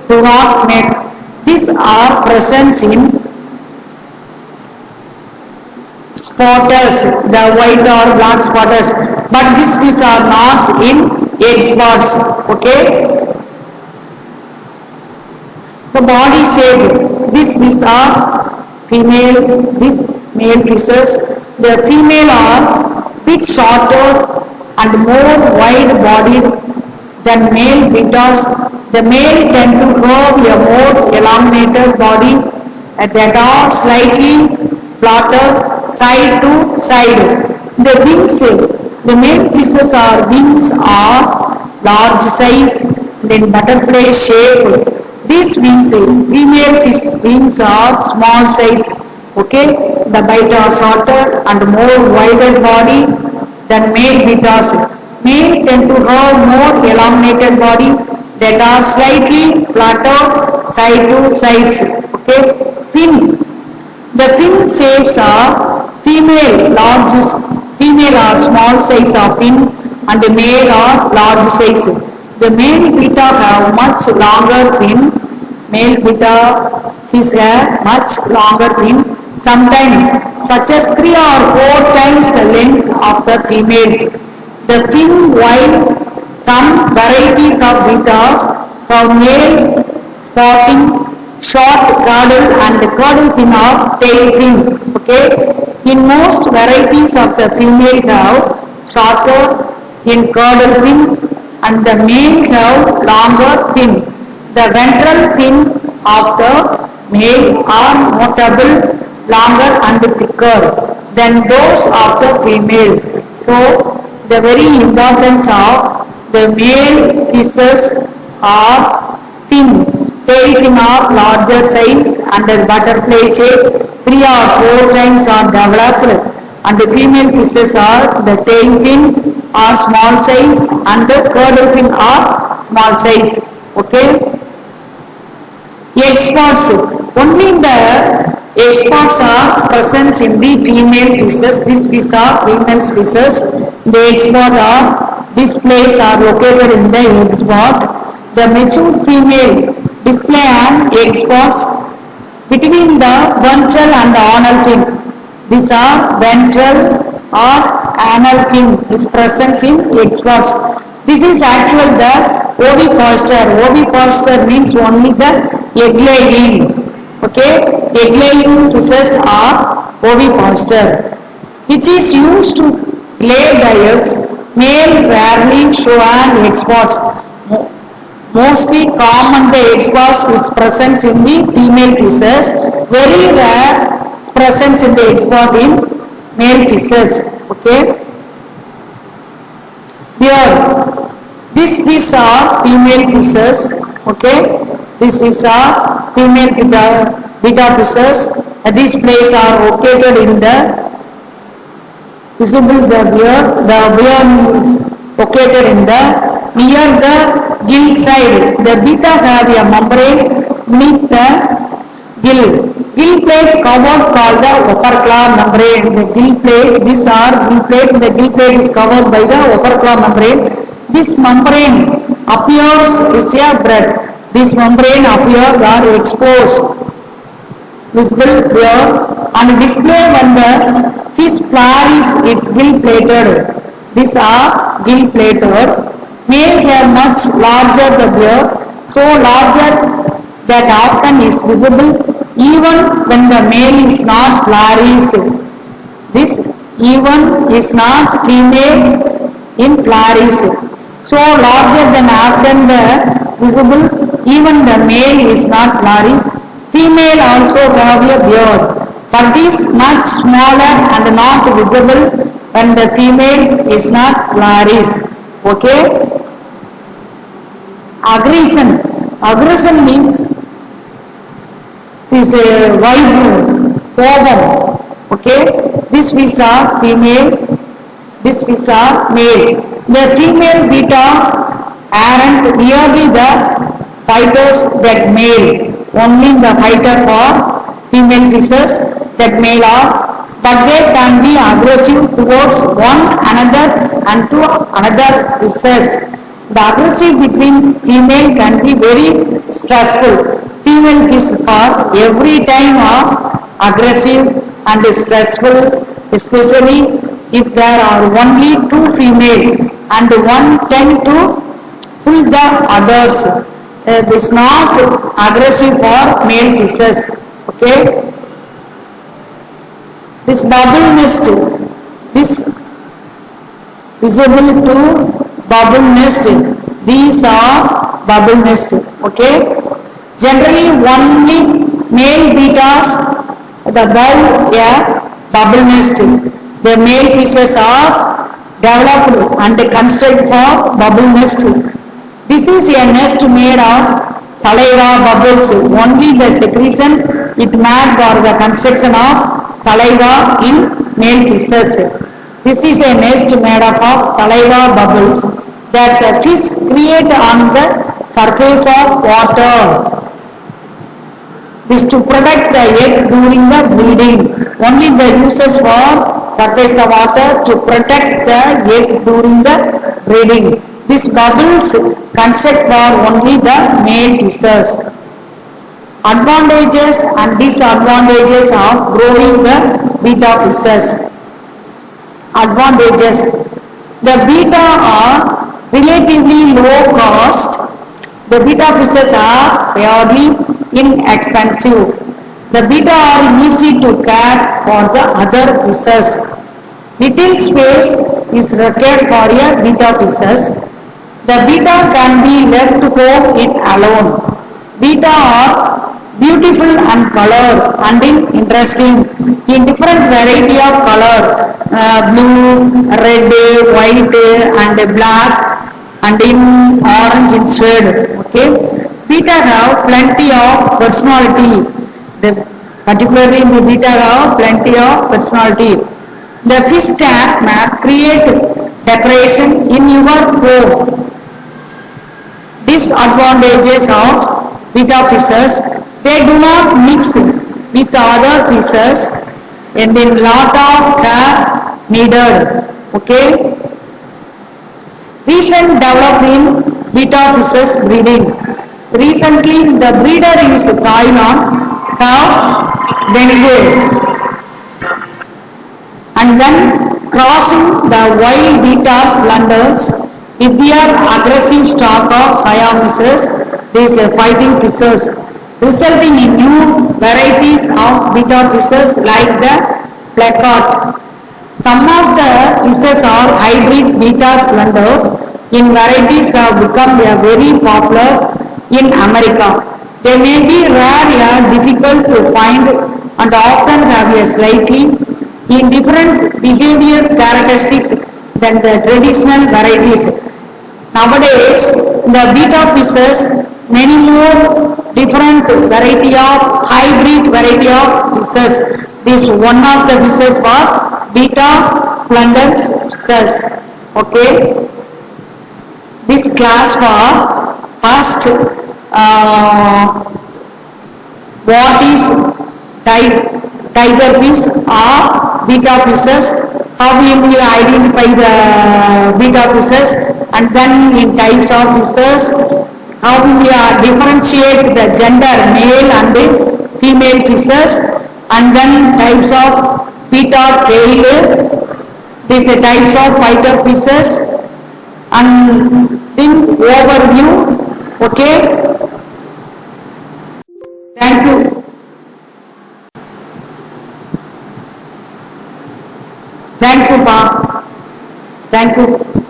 do not make. These are present in spotters, the white or black spotters, but these fish are not in egg spots. Okay. The body shape, these fish are female, these male fishes. The female are bit shorter and more wide bodied than male betas. The male tend to have a more elongated body that are slightly flatter side to side. The wings, the male fishes are wings are large size, then butterfly shape. These wings, female fish wings are small size. Okay, the bite are shorter and more wider body than male betas. Male tend to have more elongated body that are slightly flatter side to sides. Okay, fin. The fin shapes are female are small size of fin and the male are large size. The male beta have much longer fin. Male beta fish have much longer fin, sometimes such as 3 or 4 times the length of the females. The fin, while some varieties of betas have male spotting, short caudal and caudal fin of tail fin. Okay. In most varieties of the female have shorter in caudal fin and the male have longer fin. The ventral fin of the male are notable longer and thicker than those of the female. So, the very importance of the male fishes are fin. Tail fin are larger size and the butterfly shape 3 or 4 times are developed, and the female fishes are the tail fin are small size and the caudal fin are small size. Okay. Egg spots, only the egg spots are present in the female fishes. These fish are female fishes. The egg spot are, these places are located in the egg spot. The mature female display an egg spots between the ventral and the anal fin. These are ventral or anal fin is present in egg spots. This is actually the ovipositor. Ovipositor means only the egg laying. Okay, egg laying fishes are ovipositor, which is used to lay the eggs. Male rarely show an egg spots. Mostly common the egg spots is present in the female fishes. Very rare is present in the egg spot in male fishes. Okay. Here, these fish are female fishes. Okay. These fish are female beta fishes. These places are located in the visible the beard. The beard is located in the near the gill side. The beta have a membrane beneath the gill. Gill plate covered called the upper claw membrane. The gill plate, these are gill plate. The gill plate is covered by the upper claw membrane. This membrane appears is a bread. This membrane appears or exposed, visible here and display when the fish flares its gill plated. These are gill plated. Male have much larger the beard, so larger that often is visible even when the male is not flaris. This even is not female in flaris. So larger than often the visible even the male is not flaris. Female also have a beard, but is much smaller and not visible when the female is not flaris. Okay. Aggression. Aggression means is a vibe, cobum. Okay. This fish are female. This fish are male. The female beta aren't nearly the fighters that male. Only the fighter for female fishes that male are, but they can be aggressive towards one another and to another fishes. The aggressive between female can be very stressful. Female fish are every time are aggressive and stressful, especially if there are only two female and one tend to pull the others. It is not aggressive for male fishes. Okay. This bubble nest, this visible to bubble nest. These are bubble nest. Okay. Generally, only male betas above a bubble nest. The male fishes are developed and construct for bubble nest. This is a nest made of saliva bubbles. Only the secretion it made for the construction of saliva in male fishes. This is a nest made up of saliva bubbles that the fish create on the surface of water. This to protect the egg during the breeding. Only the uses for surface the water to protect the egg during the breeding. These bubbles construct for only the male fishes. Advantages and disadvantages of growing the beta fishes. Advantages. The beta are relatively low cost. The beta fishes are fairly inexpensive. The beta are easy to care for the other fishes. Little space is required for a beta fishes. The beta can be left home in alone. Beta are beautiful and color and interesting in different variety of color, blue, red, white and black and in orange in shade. Okay. Beta have plenty of personality. Particularly the beta have plenty of personality. The fish tank may create decoration in your home. Disadvantages of beta fishes. They do not mix with other fishes and a lot of care needed. Okay. Recent development in beta fishes breeding. Recently, the breeder is Thailand, Bengal, and then crossing the wild beta splendors with their aggressive stock of Siameses, these fighting fishes, resulting in new varieties of beta fishes like the placard. Some of the fishes are hybrid beta splendors in varieties have become very popular in America. They may be rare and difficult to find and often have a slightly different behavior characteristics than the traditional varieties. Nowadays, the beta fishes, many more different variety of hybrid variety of fishes. This one of the fishes for beta splendor fishes. Okay. This class for first what is tiger fish or beta fishes, how will you identify the beta fishes, and then in types of fishes, how will you differentiate the gender male and female fishes, and then types of beta tail, these types of fighter fishes, and then overview. Okay. Thank you. Thank you, Pa. Thank you.